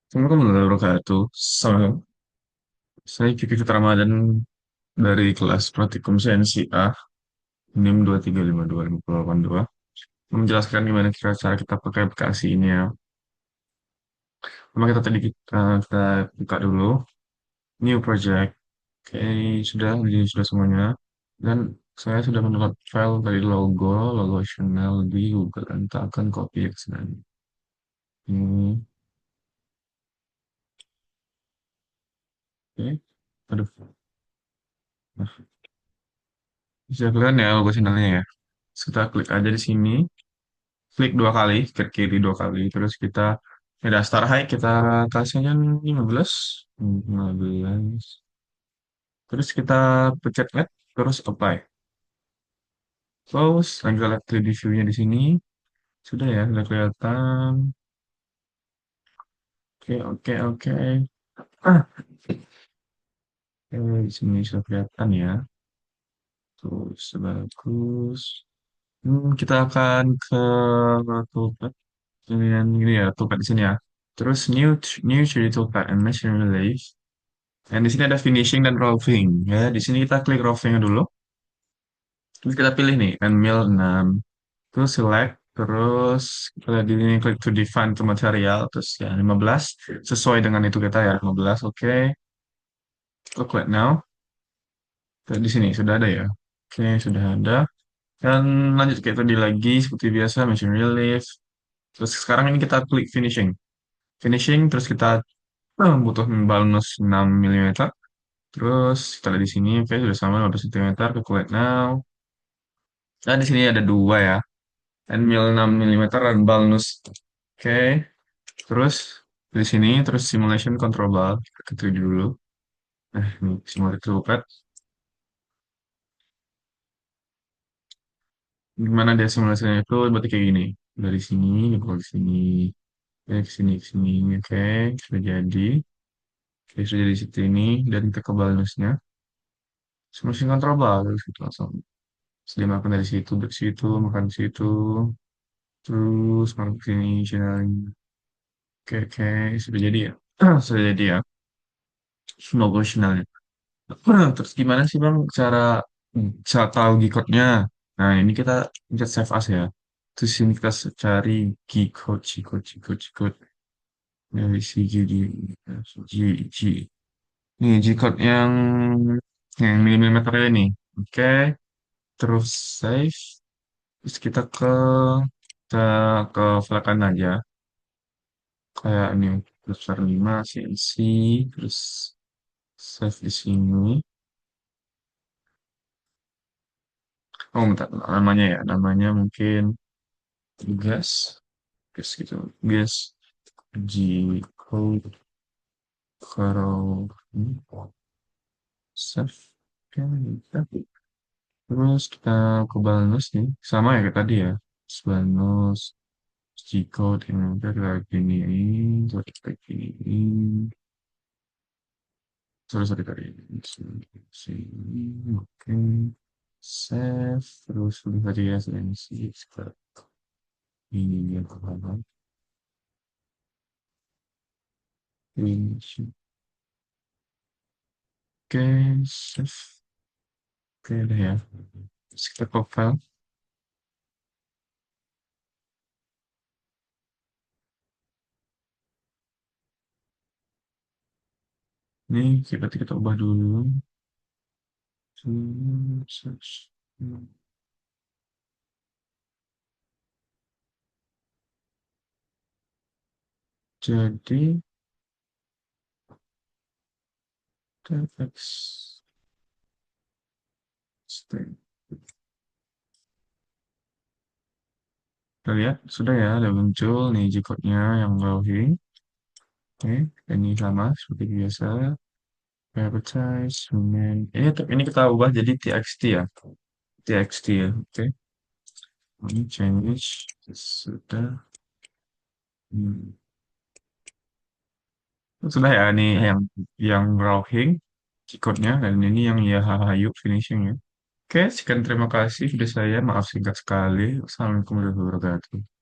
Assalamualaikum warahmatullahi wabarakatuh. Saya Kiki Fitra Ramadan dari kelas Praktikum CNC A, NIM 2352582. Menjelaskan gimana cara kita pakai aplikasi ini ya. Pertama kita buka dulu new project. Oke, sudah semuanya. Dan saya sudah mendapat file dari logo Chanel di Google dan kita akan copy ke sini. Ini, oke. Aduh, nah, bisa kelihatan ya logo Chanelnya ya. Kita klik aja di sini. Klik dua kali, ke kiri dua kali, terus kita ada start high, kita kasihnya 15, 15, terus kita pencet add, terus apply, close, lanjut lihat 3D view-nya di sini, sudah ya, sudah kelihatan, oke, oke, oke, ah, oke, di sini sudah kelihatan ya, terus bagus. Kita akan ke toolpad, ini ya, toolpad di sini ya, terus new 3D toolpad and machine relief. Dan di sini ada finishing dan roving. Ya, di sini kita klik roving dulu. Terus kita pilih nih, Endmill 6. Terus select, terus kita di sini klik to define to material, terus ya 15. Sesuai dengan itu kita ya 15, oke. Kita klik now. Terus di sini sudah ada ya. Oke, sudah ada. Dan lanjut kayak tadi lagi seperti biasa machine relief. Terus sekarang ini kita klik finishing. Finishing terus kita butuh balance 6 mm. Terus kita lihat di sini, oke sudah sama 15 cm. Kita klik now. Nah, di sini ada dua ya. N-mil 6 mm dan Balnus. Oke. Terus di sini terus simulation control ball. Kita ketujuh dulu. Nah, ini simulator pad. Gimana dia simulasinya itu berarti kayak gini. Dari sini, ke sini, ke sini, ke sini. Oke, sudah jadi. Oke, sudah jadi situ ini dan kita ke Balnusnya. Simulation control ball terus gitu langsung. Terus dia makan dari situ, makan di situ. Terus makan ke sini, channel. Oke, oke, sudah jadi ya. Sudah jadi ya. Semoga channelnya. Terus gimana sih Bang cara tahu G-code-nya? Nah, ini kita pencet save as ya. Terus ini kita cari G-code, G-code, G-code, G-code. Dari si G, G, G, G. Ini G-code yang milimeter ini. Oke, terus save. Terus kita ke file aja. Kayak ini besar 5 CNC, terus save di sini. Oh, bentar, namanya ya. Namanya mungkin gas, gas gitu. Gas G code kalau save kan gitu. Terus kita ke Balnus nih, sama ya kayak tadi ya. Terus Balnus G code yang udah kayak gini, terus kayak gini. Sorry tadi sini, sini, oke. Save, terus udah tadi ya, sih sekarang ini yang pertama. Ini, oke, save. Oke deh ya. Skip file. Ini kita ubah dulu. Search. Jadi txt string. Kita lihat sudah ya ada muncul nih G-code-nya yang roughing. Oke, ini sama seperti biasa. Advertise, ini kita ubah jadi txt ya. Txt ya. Oke. Ini change sudah. Hmm. Sudah ya ini yang roughing G-code-nya dan ini yang ya hahayu finishing ya. Oke, sekian terima kasih sudah saya. Maaf singkat sekali. Assalamualaikum warahmatullahi wabarakatuh.